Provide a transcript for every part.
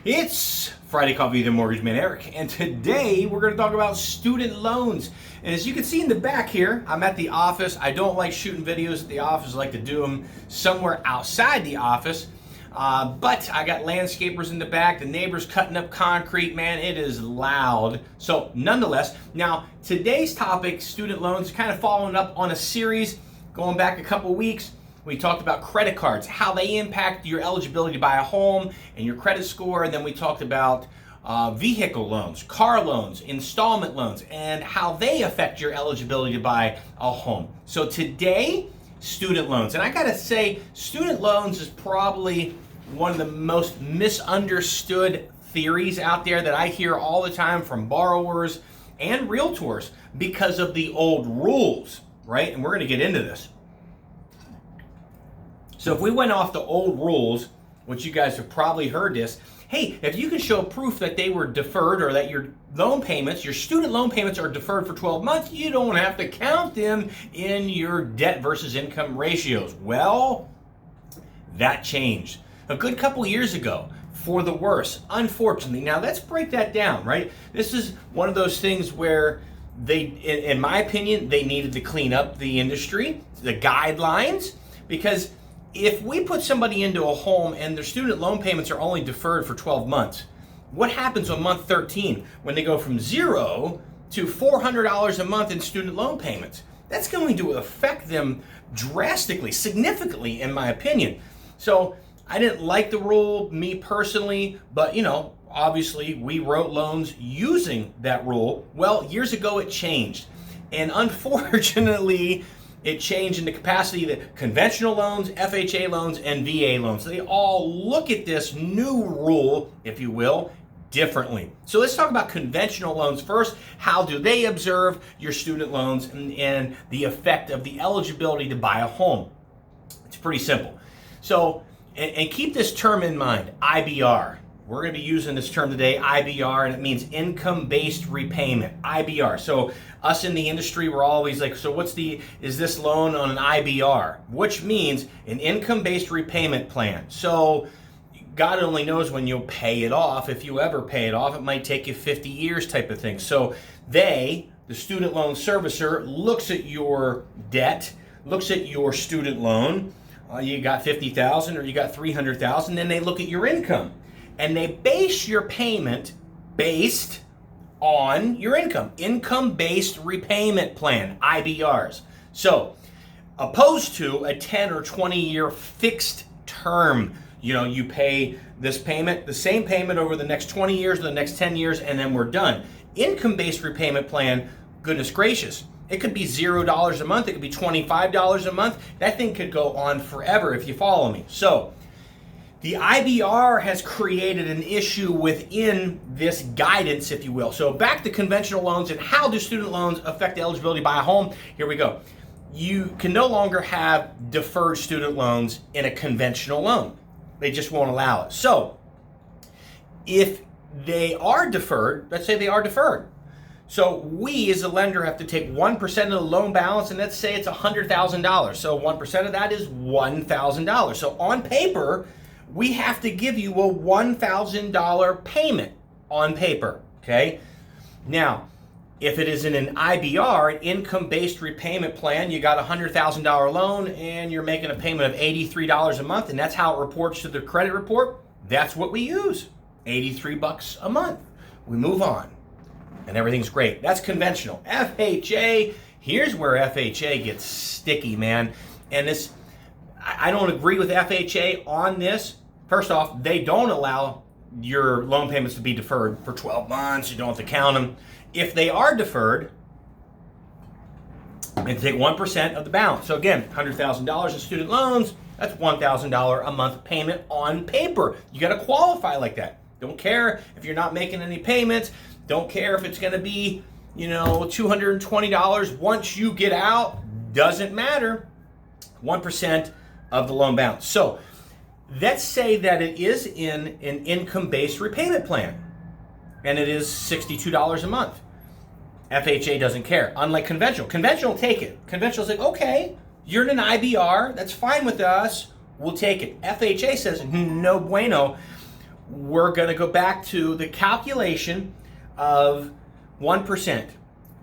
It's Friday Coffee with the Mortgage Man Eric, and today we're going to talk about student loans. And as you can see in the back here, I'm at the office. I don't like shooting videos at the office. I like to do them somewhere outside the office. But I got landscapers in the back, the neighbors cutting up concrete. Man, it is loud. So nonetheless, now today's topic, student loans, kind of following up on a series going back a couple weeks. We talked about credit cards, how they impact your eligibility to buy a home and your credit score. And then we talked about vehicle loans, car loans, installment loans, and how they affect your eligibility to buy a home. So today, student loans. And I gotta say, student loans is probably one of the most misunderstood theories out there that I hear all the time from borrowers and realtors because of the old rules, right? And we're gonna get into this. So if we went off the old rules, which you guys have probably heard this, hey, if you can show proof that they were deferred or that your loan payments, your student loan payments are deferred for 12 months, you don't have to count them in your debt versus income ratios. Well, that changed a good couple years ago for the worse, unfortunately. Now let's break that down, right? This is one of those things where they, in my opinion, they needed to clean up the industry, the guidelines, because if we put somebody into a home and their student loan payments are only deferred for 12 months, what happens on month 13 when they go from $0 to $400 a month in student loan payments? That's going to affect them drastically, significantly, in my opinion. So I didn't like the rule, me personally, but obviously we wrote loans using that rule. Well, years ago it changed. And unfortunately, it changed in the capacity that conventional loans, FHA loans, and VA loans, they all look at this new rule, if you will, differently. So let's talk about conventional loans first. How do they observe your student loans and the effect of the eligibility to buy a home? It's pretty simple. So, and keep this term in mind, IBR. We're going to be using this term today, IBR, and it means income-based repayment, IBR. So us in the industry, we're always like, so is this loan on an IBR? Which means an income-based repayment plan. So God only knows when you'll pay it off. If you ever pay it off, it might take you 50 years type of thing. So the student loan servicer, looks at your debt, looks at your student loan. You got $50,000 or you got $300,000, then they look at your income. And they base your payment based on your income. Income-based repayment plan, IBRs. So, opposed to a 10 or 20-year fixed term, you pay this payment, the same payment over the next 20 years or the next 10 years, and then we're done. Income-based repayment plan, goodness gracious, it could be $0 a month, it could be $25 a month. That thing could go on forever if you follow me. So, the IBR has created an issue within this guidance, if you will. So back to conventional loans and how do student loans affect the eligibility to buy a home? Here we go. You can no longer have deferred student loans in a conventional loan. They just won't allow it. So if they are deferred, let's say they are deferred. So we as a lender have to take 1% of the loan balance, and let's say it's $100,000. So 1% of that is $1,000. So on paper, we have to give you a $1,000 payment on paper, okay? Now, if it is in an IBR, an income-based repayment plan, you got a $100,000 loan and you're making a payment of $83 a month, and that's how it reports to the credit report. That's what we use, $83 a month. We move on, and everything's great. That's conventional. FHA, here's where FHA gets sticky, man. And I don't agree with FHA on this. First off, they don't allow your loan payments to be deferred for 12 months. You don't have to count them. If they are deferred, they take 1% of the balance. So again, $100,000 in student loans, that's $1,000 a month payment on paper. You got to qualify like that. Don't care if you're not making any payments. Don't care if it's going to be, $220 once you get out. Doesn't matter. 1% of the loan balance. So let's say that it is in an income-based repayment plan and it is $62 a month. FHA doesn't care. Unlike conventional. Conventional will take it. Conventional's like, okay, you're in an IBR, that's fine with us, we'll take it. FHA says, no bueno, we're going to go back to the calculation of 1%,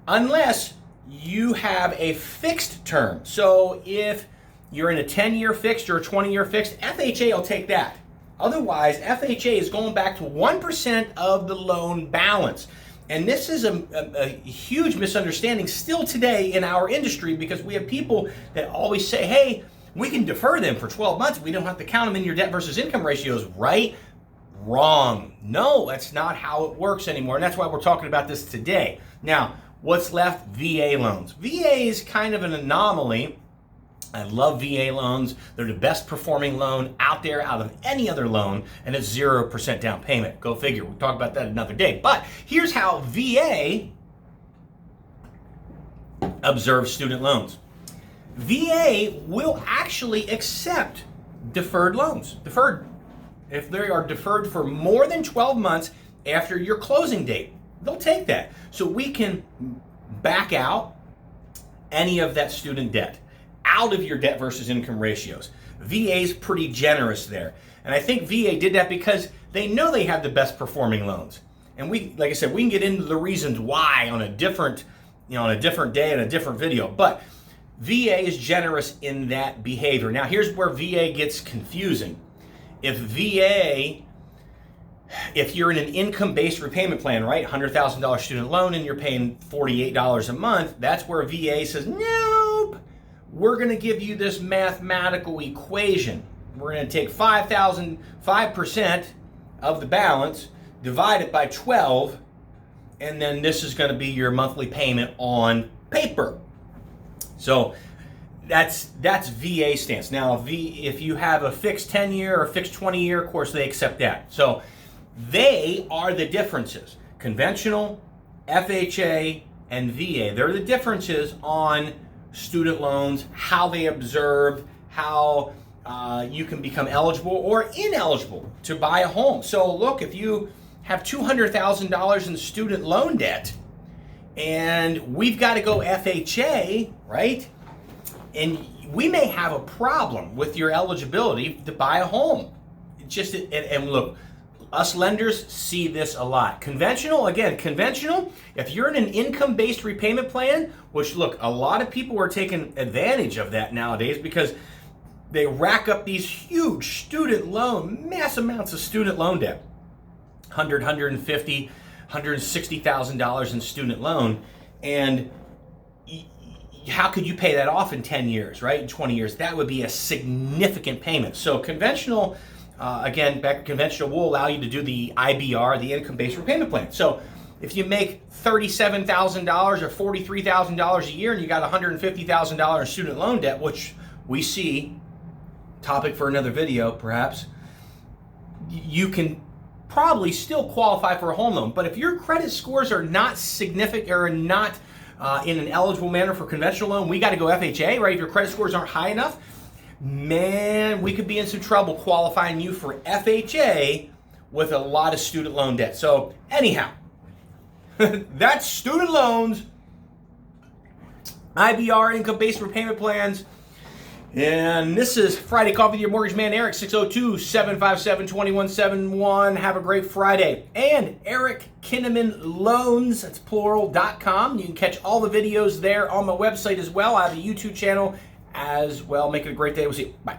unless you have a fixed term. So if you're in a 10-year fixed or a 20-year fixed, FHA will take that. Otherwise, FHA is going back to 1% of the loan balance. And this is a huge misunderstanding still today in our industry, because we have people that always say, hey, we can defer them for 12 months. We don't have to count them in your debt versus income ratios, right? Wrong. No, that's not how it works anymore. And that's why we're talking about this today. Now, what's left? VA loans. VA is kind of an anomaly. I love VA loans. They're the best performing loan out there out of any other loan, and it's 0% down payment. Go figure. We'll talk about that another day. But here's how VA observes student loans. VA will actually accept deferred loans. Deferred, if they are deferred for more than 12 months after your closing date, they'll take that. So we can back out any of that student debt out of your debt versus income ratios. VA's pretty generous there. And I think VA did that because they know they have the best performing loans. And we, like I said, we can get into the reasons why on a different, on a different day and a different video. But VA is generous in that behavior. Now, here's where VA gets confusing. If you're in an income-based repayment plan, right, $100,000 student loan, and you're paying $48 a month, that's where VA says, nope, we're going to give you this mathematical equation. We're going to take 5% of the balance, divide it by 12, and then this is going to be your monthly payment on paper. So that's VA stance. Now, if you have a fixed 10-year or fixed 20-year, of course, they accept that. So they are the differences. Conventional, FHA, and VA. They're the differences on student loans, how they observe, how you can become eligible or ineligible to buy a home. So look, if you have $200,000 in student loan debt and we've got to go FHA, right? And we may have a problem with your eligibility to buy a home. And look, us lenders see this a lot. Conventional, if you're in an income-based repayment plan, which look, a lot of people are taking advantage of that nowadays because they rack up these huge student loan, mass amounts of student loan debt, $100,000, $150,000, $160,000 in student loan, and how could you pay that off in 10 years, right? In 20 years, that would be a significant payment. So conventional, conventional will allow you to do the IBR, the income-based repayment plan. So if you make $37,000 or $43,000 a year and you got $150,000 in student loan debt, which we see, topic for another video perhaps, you can probably still qualify for a home loan. But if your credit scores are not significant or not in an eligible manner for conventional loan, we got to go FHA, right? If your credit scores aren't high enough, man, we could be in some trouble qualifying you for FHA with a lot of student loan debt. So anyhow, that's student loans, IBR, income-based repayment plans. And this is Friday Coffee with your mortgage man, Eric, 602-757-2171. Have a great Friday. And Eric Kinnaman Loans, that's plural.com. You can catch all the videos there on the website as well. I have a YouTube channel as well. Make it a great day. We'll see you. Bye.